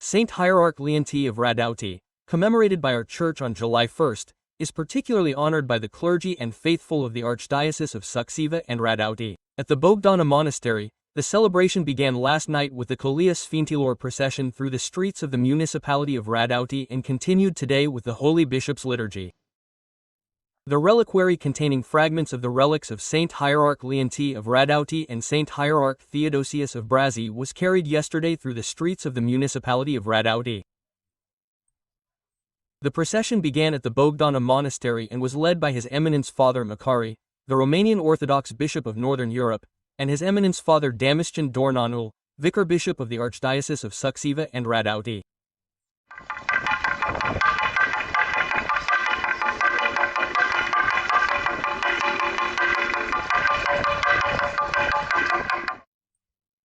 Saint Hierarch Leontie of Rădăuți, commemorated by our church on July 1st, is particularly honored by the clergy and faithful of the Archdiocese of Suceava and Rădăuți. At the Bogdana Monastery, the celebration began last night with the Colia Sfântilor procession through the streets of the municipality of Rădăuți and continued today with the Holy Bishop's Liturgy. The reliquary containing fragments of the relics of Saint Hierarch Leontie of Rădăuți and Saint Hierarch Theodosius of Brazi was carried yesterday through the streets of the municipality of Rădăuți. The procession began at the Bogdana Monastery and was led by His Eminence Father Macari, the Romanian Orthodox Bishop of Northern Europe, and His Eminence Father Damascen Dornanul, Vicar Bishop of the Archdiocese of Suceava and Rădăuți.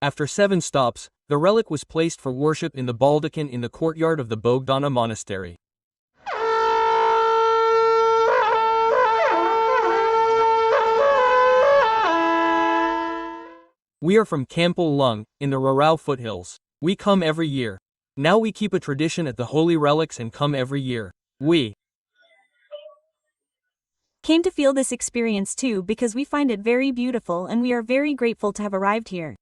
After 7 stops, the relic was placed for worship in the baldachin in the courtyard of the Bogdana Monastery. We are from Campul Lung, in the Rădăuți foothills. We come every year. Now we keep a tradition at the holy relics and come every year. We came to feel this experience too because we find it very beautiful and we are very grateful to have arrived here.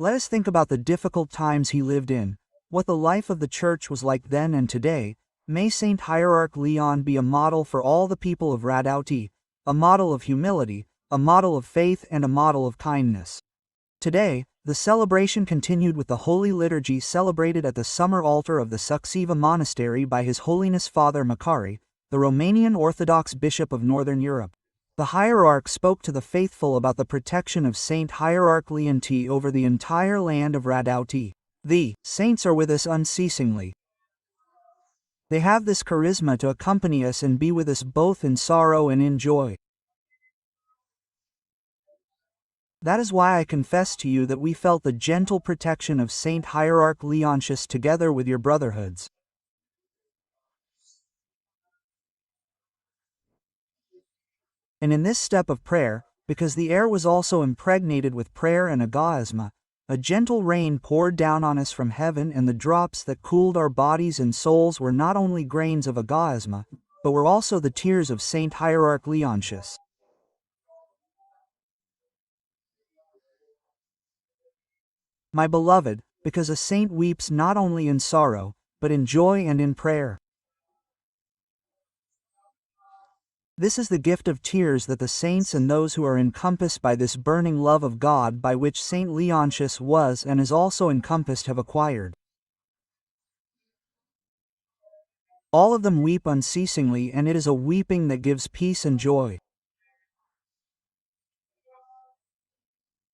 Let us think about the difficult times he lived in, what the life of the Church was like then and today. May Saint Hierarch Leon be a model for all the people of Rădăuți, a model of humility, a model of faith and a model of kindness. Today, the celebration continued with the Holy Liturgy celebrated at the summer altar of the Suceava Monastery by His Holiness Father Macari, the Romanian Orthodox Bishop of Northern Europe. The Hierarch spoke to the faithful about the protection of Saint Hierarch Leontie over the entire land of Rădăuți. The saints are with us unceasingly. They have this charisma to accompany us and be with us both in sorrow and in joy. That is why I confess to you that we felt the gentle protection of Saint Hierarch Leontius together with your brotherhoods. And in this step of prayer, because the air was also impregnated with prayer and agorisma, a gentle rain poured down on us from heaven, and the drops that cooled our bodies and souls were not only grains of agorisma, but were also the tears of Saint Hierarch Leontius. My beloved, because a saint weeps not only in sorrow, but in joy and in prayer. This is the gift of tears that the saints and those who are encompassed by this burning love of God by which Saint Leontius was and is also encompassed have acquired. All of them weep unceasingly, and it is a weeping that gives peace and joy.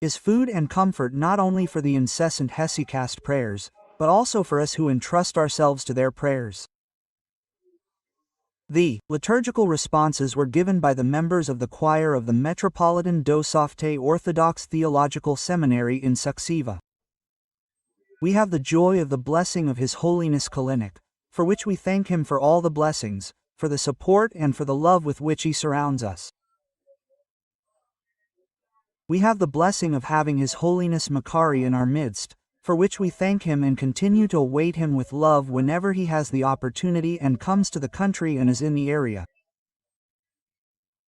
Is food and comfort not only for the incessant hesychast prayers, but also for us who entrust ourselves to their prayers. The liturgical responses were given by the members of the choir of the Metropolitan Dosofte Orthodox Theological Seminary in Suceava. We have the joy of the blessing of His Holiness Kalinic, for which we thank him for all the blessings, for the support and for the love with which he surrounds us. We have the blessing of having His Holiness Macari in our midst, for which we thank him and continue to await him with love whenever he has the opportunity and comes to the country and is in the area.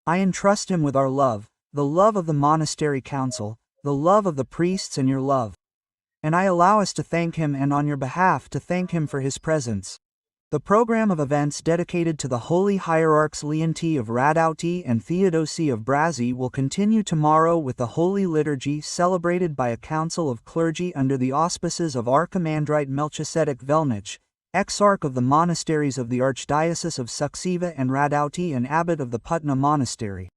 I entrust him with our love, the love of the monastery council, the love of the priests and your love. And I allow us to thank him and on your behalf to thank him for his presence. The program of events dedicated to the Holy Hierarchs Leontie of Rădăuți and Theodosie of Brazi will continue tomorrow with the Holy Liturgy celebrated by a council of clergy under the auspices of Archimandrite Melchizedek Velnich, Exarch of the monasteries of the Archdiocese of Suceava and Rădăuți and Abbot of the Putna Monastery.